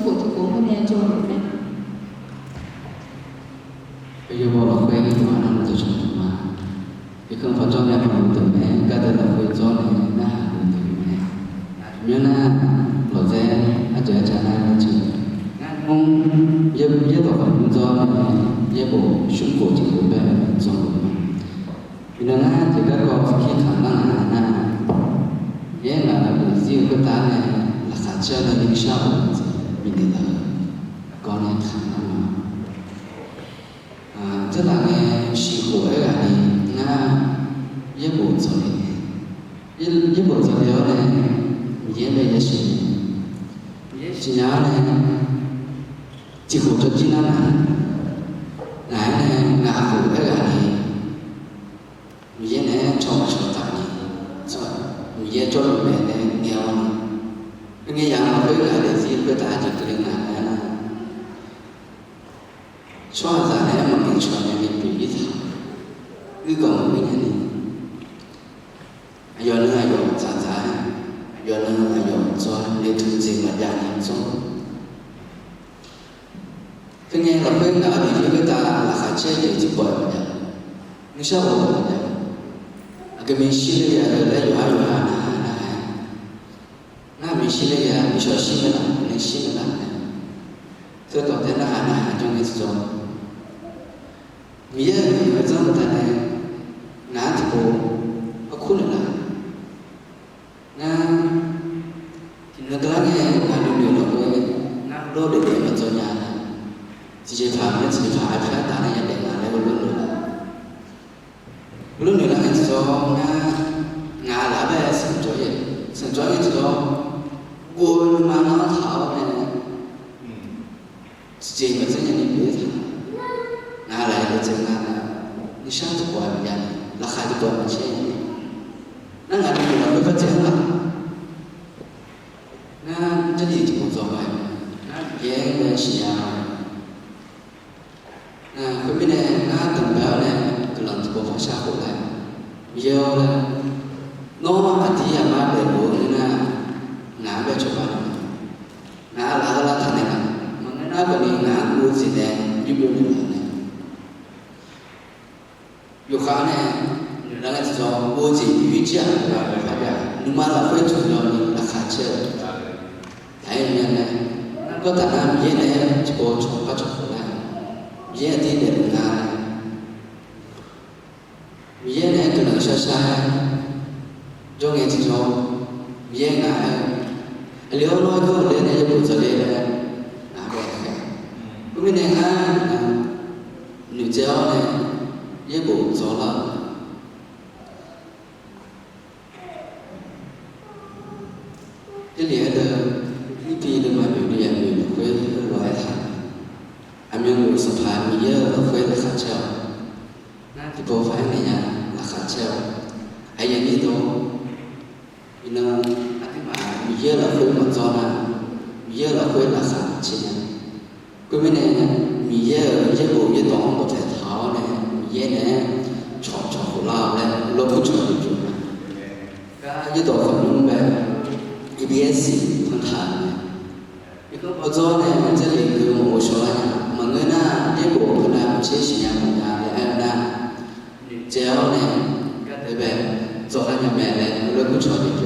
phụ thì cũng có nghe cho được đấy. Bây giờ bỏ khỏe cái mà nó tự chọn mà thì không phải cho mẹ mình tự mẹ cái tự là khỏe cho này na tự mẹ nhớ na lọ dê anh chơi cha na chơi không giờ giờ tao không cho mẹ giờ bộ súng cổ chỉ của mẹ cho vì nó na thì các con khi khả năng na giờ là riêng cái ta này là khả chơi là những sao mình đi là con này khả năng tức là nghe sự khổ ấy là đi nga với bộ rồi với bộ rồi đó này với bây giờ sự chỉ nhớ này chỉ khổ cho chính nó là ngài này ngã khổ ấy là đi với này cho mà cho ta đi rồi với cho mẹ này nghèo nghe rằng là với là để gì với ta chỉ cái ngài này cho ra này mà mình cho mình bị gì cứ còn mình này giờ nữa là dùng giá giờ nữa là dùng cho để thực hiện mà gia đình cho cái nghe là bên nào thì người ta là khá chế để chụp bồi mà nhưng sao bồi mà cái mình xin là lấy vào na mình xin là mình cho xin là mình xin là tôi có thể là trong cái số vì vậy người dân tại này ngã thì bộ có khuôn là ngã thì nó cái nghe ngã điều nó với ngã đôi để mà cho nhà chỉ phạm nhất chỉ phải phải ta này để ngã này luôn nữa là cái số ngã là bé sinh cho cái số buồn mà nó thảo này chỉ mà cho nhà này biết ngã lại cái chân ngã ni sao cho qua bây giờ là khai cái tuần chế nó ngã đi là mới phát triển là nó cái gì chỉ một số vậy nó dễ về xìa cái bên này nó từng béo này từ lần từ phát sáng của lại giờ là nó mà tí mà để bố nên là ngã về cho bạn ngã là thằng này mà nó còn đi ngã mua gì đấy giúp đỡ mình này有可能那个叫我这瑜伽啊，发表，你妈老会重要的那开车，还有呢，那个当然也呢，就从发出来，也得人啊，也呢可能说啥，中间这种也啊，留落个人呢也不做的了，哪个？我们那个女教呢？也不做了，这里的一批的嘛，有的人有会来谈，还没有是谈没有会的开销，那ที่พอฟังเนี่ยราคาเช่าไอ้ยังนี้ตัวอีนั่นที่มามีเยอะเราคุยมาจอนะมีเยอะเราคุยราคาเช่นก็ไม่แน่มีเยอะมีเยอะบุญเยอะต่อหมดแต่เท้าเนี่ยये ने चौक खुला है लोग कुछ नहीं जुड़ा का ये तो हम में EBS पंथान में इको बजो ने मंजिल एक मोशोला मंगना ये वो कना मुझे शिया मंगा ले ना जेल ने कहते हैं जोड़ा ने मैंने लोग कुछ नहीं